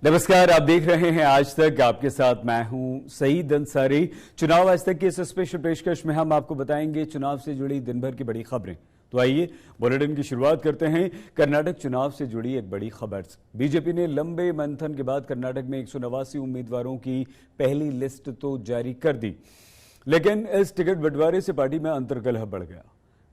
नमस्कार, आप देख रहे हैं आज तक। आपके साथ मैं हूं सईद अंसारी। चुनाव आज तक की इस स्पेशल पेशकश में हम आपको बताएंगे चुनाव से जुड़ी दिन भर की बड़ी खबरें। तो आइए बुलेटिन की शुरुआत करते हैं कर्नाटक चुनाव से जुड़ी एक बड़ी खबर से। बीजेपी ने लंबे मंथन के बाद कर्नाटक में 189 उम्मीदवारों की पहली लिस्ट तो जारी कर दी, लेकिन इस टिकट बंटवारे से पार्टी में अंतर्कलह बढ़ गया।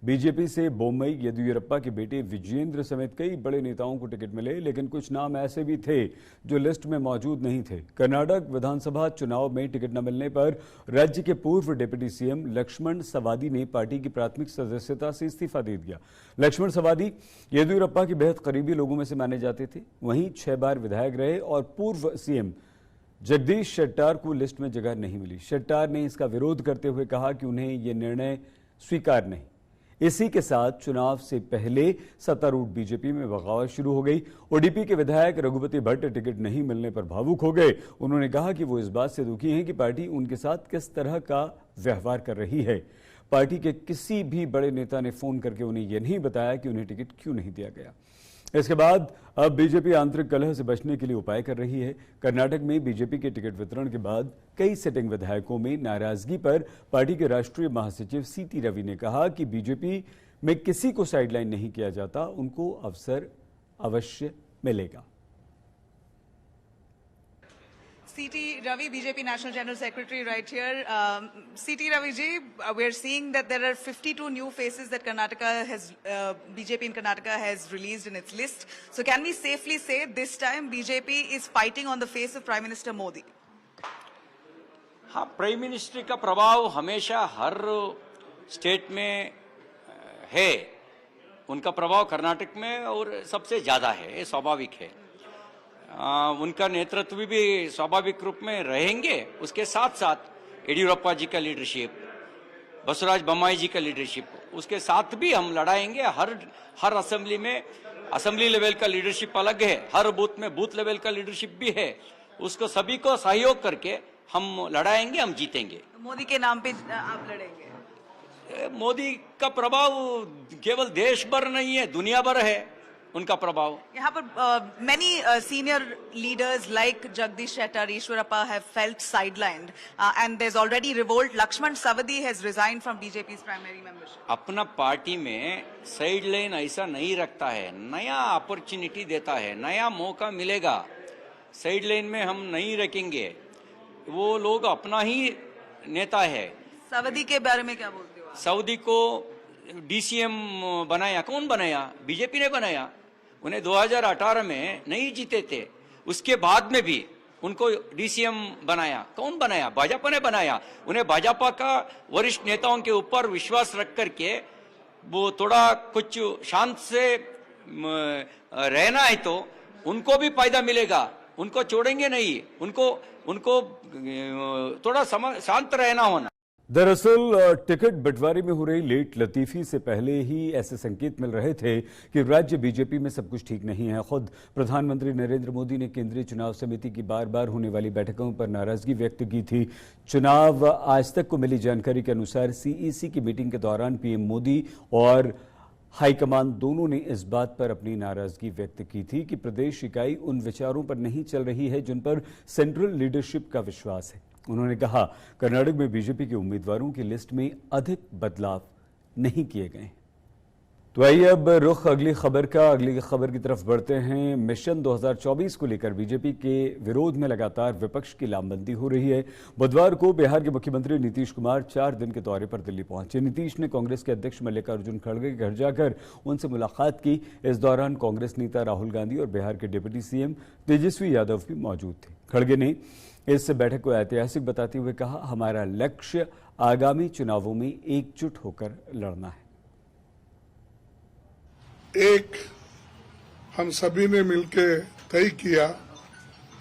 बीजेपी से बोम्मई येदियुरप्पा के बेटे विजयेंद्र समेत कई बड़े नेताओं को टिकट मिले, लेकिन कुछ नाम ऐसे भी थे जो लिस्ट में मौजूद नहीं थे। कर्नाटक विधानसभा चुनाव में टिकट न मिलने पर राज्य के पूर्व डिप्टी सीएम लक्ष्मण सवादी ने पार्टी की प्राथमिक सदस्यता से इस्तीफा दे दिया। लक्ष्मण सवादी येदियुरप्पा के बेहद करीबी लोगों में से माने जाते थे। वहीं 6 बार विधायक रहे और पूर्व सीएम जगदीश शेट्टार को लिस्ट में जगह नहीं मिली। शेट्टार ने इसका विरोध करते हुए कहा कि उन्हें यह निर्णय स्वीकार नहीं। इसी के साथ चुनाव से पहले सत्तारूढ़ बीजेपी में बगावत शुरू हो गई। ओडीपी के विधायक रघुपति भट्ट टिकट नहीं मिलने पर भावुक हो गए। उन्होंने कहा कि वो इस बात से दुखी हैं कि पार्टी उनके साथ किस तरह का व्यवहार कर रही है। पार्टी के किसी भी बड़े नेता ने फोन करके उन्हें यह नहीं बताया कि उन्हें टिकट क्यों नहीं दिया गया। इसके बाद अब बीजेपी आंतरिक कलह से बचने के लिए उपाय कर रही है। कर्नाटक में बीजेपी के टिकट वितरण के बाद कई सिटिंग विधायकों में नाराजगी पर पार्टी के राष्ट्रीय महासचिव सीटी रवि ने कहा कि बीजेपी में किसी को साइडलाइन नहीं किया जाता, उनको अवसर अवश्य मिलेगा। CT Ravi, BJP National General Secretary, right here. CT Ravi ji, we're seeing that there are 52 new faces that BJP in Karnataka has released in its list. So can we safely say this time BJP is fighting on the face of Prime Minister Modi? हाँ, prime minister का प्रभाव हमेशा हर state में है। उनका प्रभाव कर्नाटक में और सबसे ज्यादा है, ये स्वाभाविक है। उनका नेतृत्व भी स्वाभाविक रूप में रहेंगे। उसके साथ साथ येदियुरप्पा जी का लीडरशिप, बसवराज बोम्मई जी का लीडरशिप, उसके साथ भी हम लड़ाएंगे। हर असेंबली में असेंबली लेवल का लीडरशिप अलग है, हर बूथ में बूथ लेवल का लीडरशिप भी है। उसको सभी को सहयोग करके हम लड़ाएंगे, हम जीतेंगे। मोदी के नाम पे आप लड़ेंगे? मोदी का प्रभाव केवल देश भर नहीं है, दुनिया भर है उनका प्रभाव। यहाँ पर many senior leaders like Jagdish Shettar, Ishwarappa have felt sidelined and there's already revolt. Lakshman Savadi has resigned from BJP's primary membership. अपना पार्टी में साइड लाइन ऐसा नहीं रखता है, नया अपॉर्चुनिटी देता है, नया मौका मिलेगा। साइड लाइन में हम नहीं रखेंगे। वो लोग अपना ही नेता है। सवदी के बारे में क्या बोलते हो? सऊदी को डीसीएम बनाया, कौन बनाया? बीजेपी ने बनाया। उन्हें 2018 में नहीं जीते थे, उसके बाद में भी उनको डीसीएम बनाया। कौन बनाया? भाजपा ने बनाया। उन्हें भाजपा का वरिष्ठ नेताओं के ऊपर विश्वास रख करके वो थोड़ा कुछ शांत से रहना है तो उनको भी फायदा मिलेगा। उनको छोड़ेंगे नहीं, उनको थोड़ा शांत रहना होना। दरअसल टिकट बंटवारे में हो रही लेट लतीफी से पहले ही ऐसे संकेत मिल रहे थे कि राज्य बीजेपी में सब कुछ ठीक नहीं है। खुद प्रधानमंत्री नरेंद्र मोदी ने केंद्रीय चुनाव समिति की बार बार होने वाली बैठकों पर नाराजगी व्यक्त की थी। चुनाव आज तक को मिली जानकारी के अनुसार सीईसी की मीटिंग के दौरान पीएम मोदी और हाईकमान दोनों ने इस बात पर अपनी नाराजगी व्यक्त की थी कि प्रदेश इकाई उन विचारों पर नहीं चल रही है जिन पर सेंट्रल लीडरशिप का विश्वास है। उन्होंने कहा कर्नाटक में बीजेपी के उम्मीदवारों की लिस्ट में अधिक बदलाव नहीं किए गए। तो आइए अब रुख अगली खबर की तरफ बढ़ते हैं। मिशन 2024 को लेकर बीजेपी के विरोध में लगातार विपक्ष की लामबंदी हो रही है। बुधवार को बिहार के मुख्यमंत्री नीतीश कुमार 4 दिन के दौरे पर दिल्ली पहुंचे। नीतीश ने कांग्रेस के अध्यक्ष मल्लिकार्जुन खड़गे के घर जाकर उनसे मुलाकात की। इस दौरान कांग्रेस नेता राहुल गांधी और बिहार के डिप्टी सीएम तेजस्वी यादव भी मौजूद थे। खड़गे ने इस बैठक को ऐतिहासिक बताते हुए कहा, हमारा लक्ष्य आगामी चुनावों में एकजुट होकर लड़ना है। एक हम सभी ने मिलकर तय किया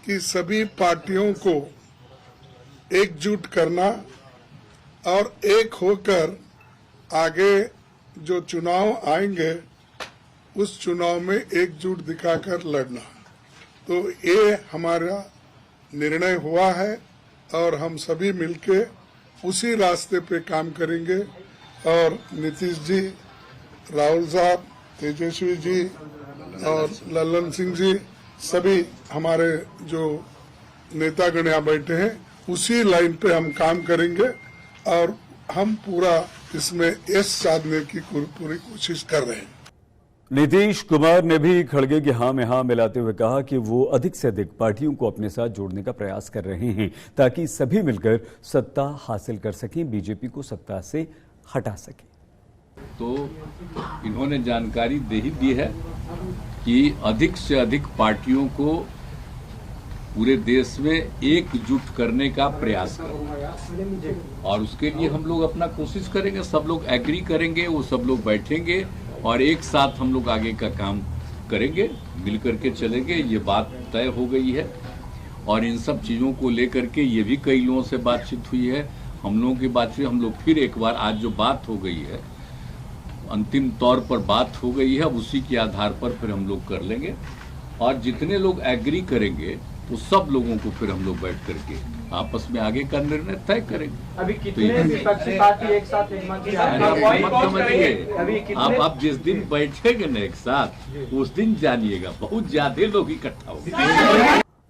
कि सभी पार्टियों को एकजुट करना और एक होकर आगे जो चुनाव आएंगे उस चुनाव में एकजुट दिखाकर लड़ना। तो ये हमारा निर्णय हुआ है और हम सभी मिलके उसी रास्ते पे काम करेंगे। और नीतीश जी, राहुल साहब, तेजस्वी जी और लल्लन सिंह जी सभी हमारे जो नेतागण यहाँ बैठे हैं उसी लाइन पे हम काम करेंगे और हम पूरा इसमें यश साधने की पूरी कोशिश कर रहे हैं। नीतीश कुमार ने भी खड़गे की हाँ में हाँ मिलाते हुए कहा कि वो अधिक से अधिक पार्टियों को अपने साथ जोड़ने का प्रयास कर रहे हैं ताकि सभी मिलकर सत्ता हासिल कर सकें, बीजेपी को सत्ता से हटा सकें। तो इन्होंने जानकारी दे ही दी है कि अधिक से अधिक पार्टियों को पूरे देश में एकजुट करने का प्रयास करें और उसके लिए हम लोग अपना कोशिश करेंगे। सब लोग एग्री करेंगे, वो सब लोग बैठेंगे और एक साथ हम लोग आगे का काम करेंगे, मिल करके चलेंगे। ये बात तय हो गई है और इन सब चीज़ों को लेकर के ये भी कई लोगों से बातचीत हुई है, हम लोगों की बातचीत। हम लोग फिर एक बार आज जो बात हो गई है, अंतिम तौर पर बात हो गई है, अब उसी के आधार पर फिर हम लोग कर लेंगे और जितने लोग एग्री करेंगे तो सब लोगों को फिर हम लोग बैठ करके आपस में आगे का निर्णय तय करेंगे। अभी कितने विपक्षी पार्टी एक साथ एक मंच पे आप जिस दिन बैठेंगे ना एक साथ, उस दिन जानिएगा बहुत ज्यादा लोग इकट्ठा होंगे।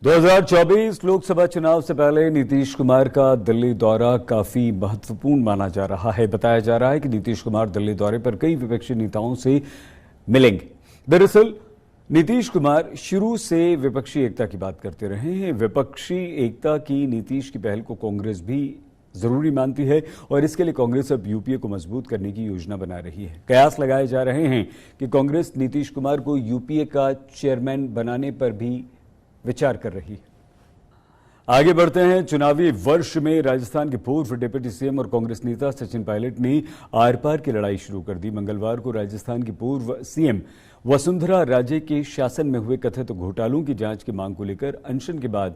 2024 लोकसभा चुनाव से पहले नीतीश कुमार का दिल्ली दौरा काफी महत्वपूर्ण माना जा रहा है। बताया जा रहा है कि नीतीश कुमार दिल्ली दौरे पर कई विपक्षी नेताओं से मिलेंगे। दरअसल नीतीश कुमार शुरू से विपक्षी एकता की बात करते रहे हैं। विपक्षी एकता की नीतीश की पहल को कांग्रेस भी जरूरी मानती है और इसके लिए कांग्रेस अब यूपीए को मजबूत करने की योजना बना रही है। कयास लगाए जा रहे हैं कि कांग्रेस नीतीश कुमार को यूपीए का चेयरमैन बनाने पर भी विचार कर रही है। आगे बढ़ते हैं। चुनावी वर्ष में राजस्थान के पूर्व डिप्टी सीएम और कांग्रेस नेता सचिन पायलट ने आर पार की लड़ाई शुरू कर दी। मंगलवार को राजस्थान की पूर्व सीएम वसुंधरा राजे के शासन में हुए कथित घोटालों की जांच की मांग को लेकर अनशन के बाद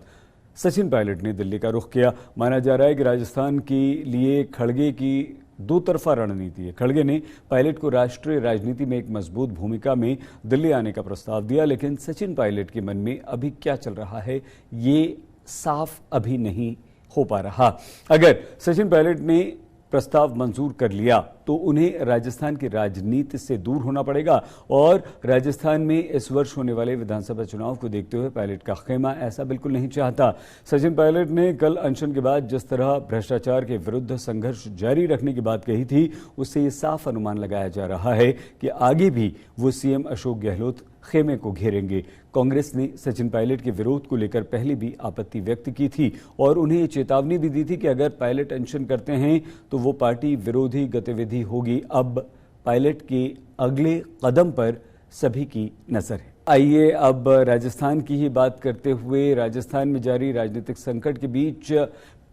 सचिन पायलट ने दिल्ली का रुख किया। माना जा रहा है कि राजस्थान के लिए खड़गे की दो तरफा रणनीति है। खड़गे ने पायलट को राष्ट्रीय राजनीति में एक मजबूत भूमिका में दिल्ली आने का प्रस्ताव दिया, लेकिन सचिन पायलट के मन में अभी क्या चल रहा है ये साफ अभी नहीं हो पा रहा। अगर सचिन पायलट ने प्रस्ताव मंजूर कर लिया तो उन्हें राजस्थान की राजनीति से दूर होना पड़ेगा और राजस्थान में इस वर्ष होने वाले विधानसभा चुनाव को देखते हुए पायलट का खेमा ऐसा बिल्कुल नहीं चाहता। सचिन पायलट ने कल अनशन के बाद जिस तरह भ्रष्टाचार के विरुद्ध संघर्ष जारी रखने की बात कही थी, उससे ये साफ अनुमान लगाया जा रहा है कि आगे भी वो सीएम अशोक गहलोत खेमे को घेरेंगे। कांग्रेस ने सचिन पायलट के विरोध को लेकर पहले भी आपत्ति व्यक्त की थी और उन्हें चेतावनी भी दी थी कि अगर पायलट अनशन करते हैं तो वो पार्टी विरोधी गतिविधि होगी। अब पायलट के अगले कदम पर सभी की नजर है। आइए अब राजस्थान की ही बात करते हुए, राजस्थान में जारी राजनीतिक संकट के बीच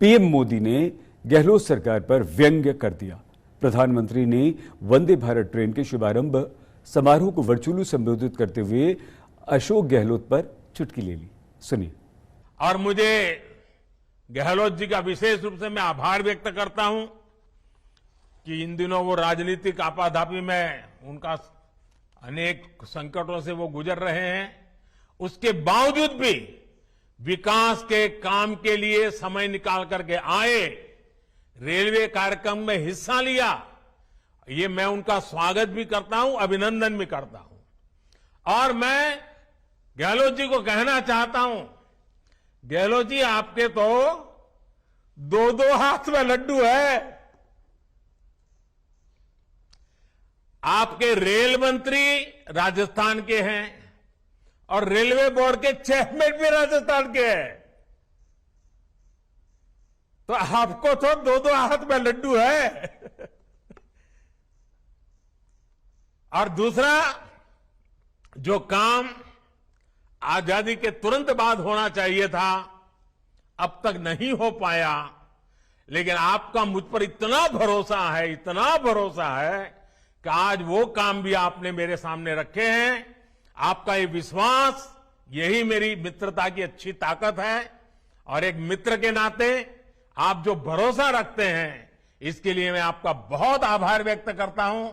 पीएम मोदी ने गहलोत सरकार पर व्यंग्य कर दिया। प्रधानमंत्री ने वंदे भारत ट्रेन के शुभारंभ समारोह को वर्चुअली संबोधित करते हुए अशोक गहलोत पर चुटकी ले ली। सुनिए। और मुझे गहलोत जी का विशेष रूप से मैं आभार व्यक्त करता हूं कि इन दिनों वो राजनीतिक आपाधापी में उनका अनेक संकटों से वो गुजर रहे हैं, उसके बावजूद भी विकास के काम के लिए समय निकाल करके आए, रेलवे कार्यक्रम में हिस्सा लिया। ये मैं उनका स्वागत भी करता हूं, अभिनंदन भी करता हूं। और मैं गहलोत जी को कहना चाहता हूं, गहलोत जी आपके तो दो दो हाथ में लड्डू है। आपके रेल मंत्री राजस्थान के हैं और रेलवे बोर्ड के चेयरमैन भी राजस्थान के हैं, तो आपको तो दो दो हाथ में लड्डू है। और दूसरा, जो काम आजादी के तुरंत बाद होना चाहिए था अब तक नहीं हो पाया, लेकिन आपका मुझ पर इतना भरोसा है, इतना भरोसा है कि आज वो काम भी आपने मेरे सामने रखे हैं। आपका ये विश्वास, यही मेरी मित्रता की अच्छी ताकत है और एक मित्र के नाते आप जो भरोसा रखते हैं, इसके लिए मैं आपका बहुत आभार व्यक्त करता हूं।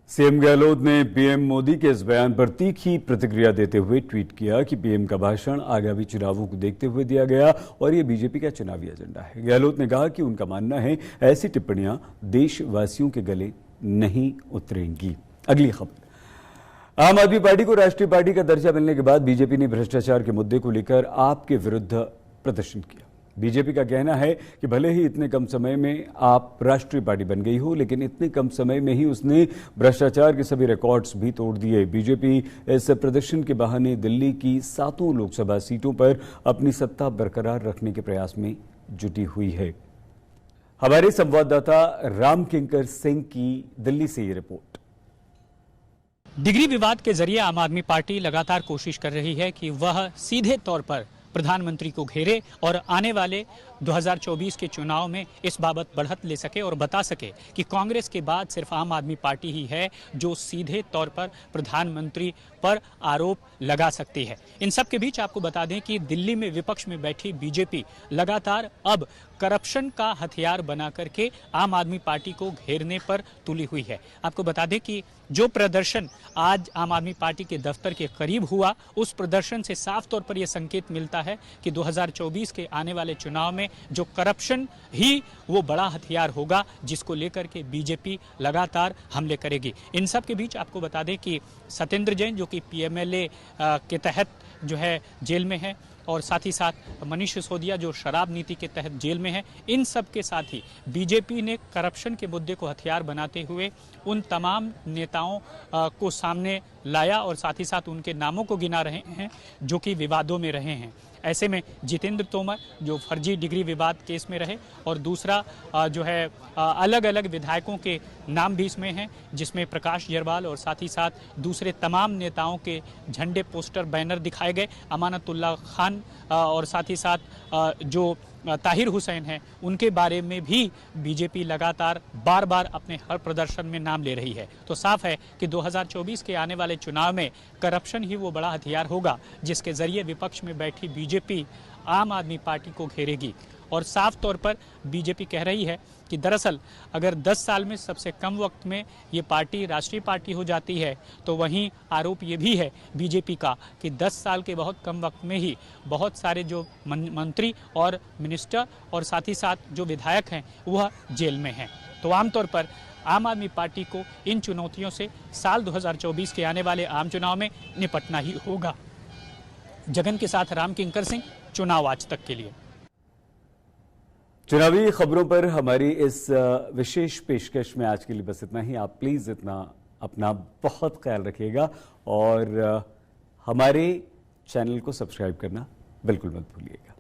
सीएम गहलोत ने पीएम मोदी के इस बयान पर तीखी प्रतिक्रिया देते हुए ट्वीट किया कि पीएम का भाषण आगामी चुनावों को देखते हुए दिया गया और ये बीजेपी का चुनावी एजेंडा है। गहलोत ने कहा कि उनका मानना है ऐसी टिप्पणियां देशवासियों के गले नहीं उतरेंगी। अगली खबर। आम आदमी पार्टी को राष्ट्रीय पार्टी का दर्जा मिलने के बाद बीजेपी ने भ्रष्टाचार के मुद्दे को लेकर आप के विरुद्ध प्रदर्शन किया। बीजेपी का कहना है कि भले ही इतने कम समय में आप राष्ट्रीय पार्टी बन गई हो, लेकिन इतने कम समय में ही उसने भ्रष्टाचार के सभी रिकॉर्ड्स भी तोड़ दिए। बीजेपी इस प्रदर्शन के बहाने दिल्ली की 7 लोकसभा सीटों पर अपनी सत्ता बरकरार रखने के प्रयास में जुटी हुई है। हमारे संवाददाता रामकिंकर सिंह की दिल्ली से ये रिपोर्ट। डिग्री विवाद के जरिए आम आदमी पार्टी लगातार कोशिश कर रही है कि वह सीधे तौर पर प्रधानमंत्री को घेरे और आने वाले 2024 के चुनाव में इस बाबत बढ़त ले सके और बता सके कि कांग्रेस के बाद सिर्फ आम आदमी पार्टी ही है जो सीधे तौर पर प्रधानमंत्री पर आरोप लगा सकती है। इन सब के बीच आपको बता दें कि दिल्ली में विपक्ष में बैठी बीजेपी लगातार अब करप्शन का हथियार बना करके आम आदमी पार्टी को घेरने पर तुली हुई है। आपको बता दें कि जो प्रदर्शन आज आम आदमी पार्टी के दफ्तर के करीब हुआ, उस प्रदर्शन से साफ तौर पर यह संकेत मिलता है कि 2024 के आने वाले चुनाव में जो करप्शन ही वो बड़ा हथियार होगा जिसको लेकर के बीजेपी लगातार हमले करेगी। इन सब के बीच आपको बता दें कि सत्येंद्र जैन जो कि पीएमएलए के तहत जो है जेल में है, और साथ ही साथ मनीष सिसोदिया जो शराब नीति के तहत जेल में है, इन सब के साथ ही बीजेपी ने करप्शन के मुद्दे को हथियार बनाते हुए उन तमाम नेताओं को सामने लाया और साथ ही साथ उनके नामों को गिना रहे हैं जो कि विवादों में रहे हैं। ऐसे में जितेंद्र तोमर जो फर्जी डिग्री विवाद केस में रहे, और दूसरा जो है अलग अलग विधायकों के नाम भी इसमें हैं, जिसमें प्रकाश जरवाल और साथ ही साथ दूसरे तमाम नेताओं के झंडे, पोस्टर, बैनर दिखाए गए। अमानतुल्लाह खान और साथ ही साथ जो ताहिर हुसैन हैं, उनके बारे में भी बीजेपी लगातार बार बार अपने हर प्रदर्शन में नाम ले रही है। तो साफ है कि 2024 के आने वाले चुनाव में करप्शन ही वो बड़ा हथियार होगा जिसके जरिए विपक्ष में बैठी बीजेपी आम आदमी पार्टी को घेरेगी। और साफ तौर पर बीजेपी कह रही है कि दरअसल अगर 10 साल में सबसे कम वक्त में ये पार्टी राष्ट्रीय पार्टी हो जाती है, तो वहीं आरोप ये भी है बीजेपी का कि 10 साल के बहुत कम वक्त में ही बहुत सारे जो मंत्री और मिनिस्टर और साथ ही साथ जो विधायक हैं वह जेल में हैं। तो आमतौर पर आम आदमी पार्टी को इन चुनौतियों से साल 2024 के आने वाले आम चुनाव में निपटना ही होगा। जगन के साथ रामकिंकर सिंह, चुनाव आज तक के लिए। चुनावी खबरों पर हमारी इस विशेष पेशकश में आज के लिए बस इतना ही। आप प्लीज इतना अपना बहुत ख्याल रखिएगा और हमारे चैनल को सब्सक्राइब करना बिल्कुल मत भूलिएगा।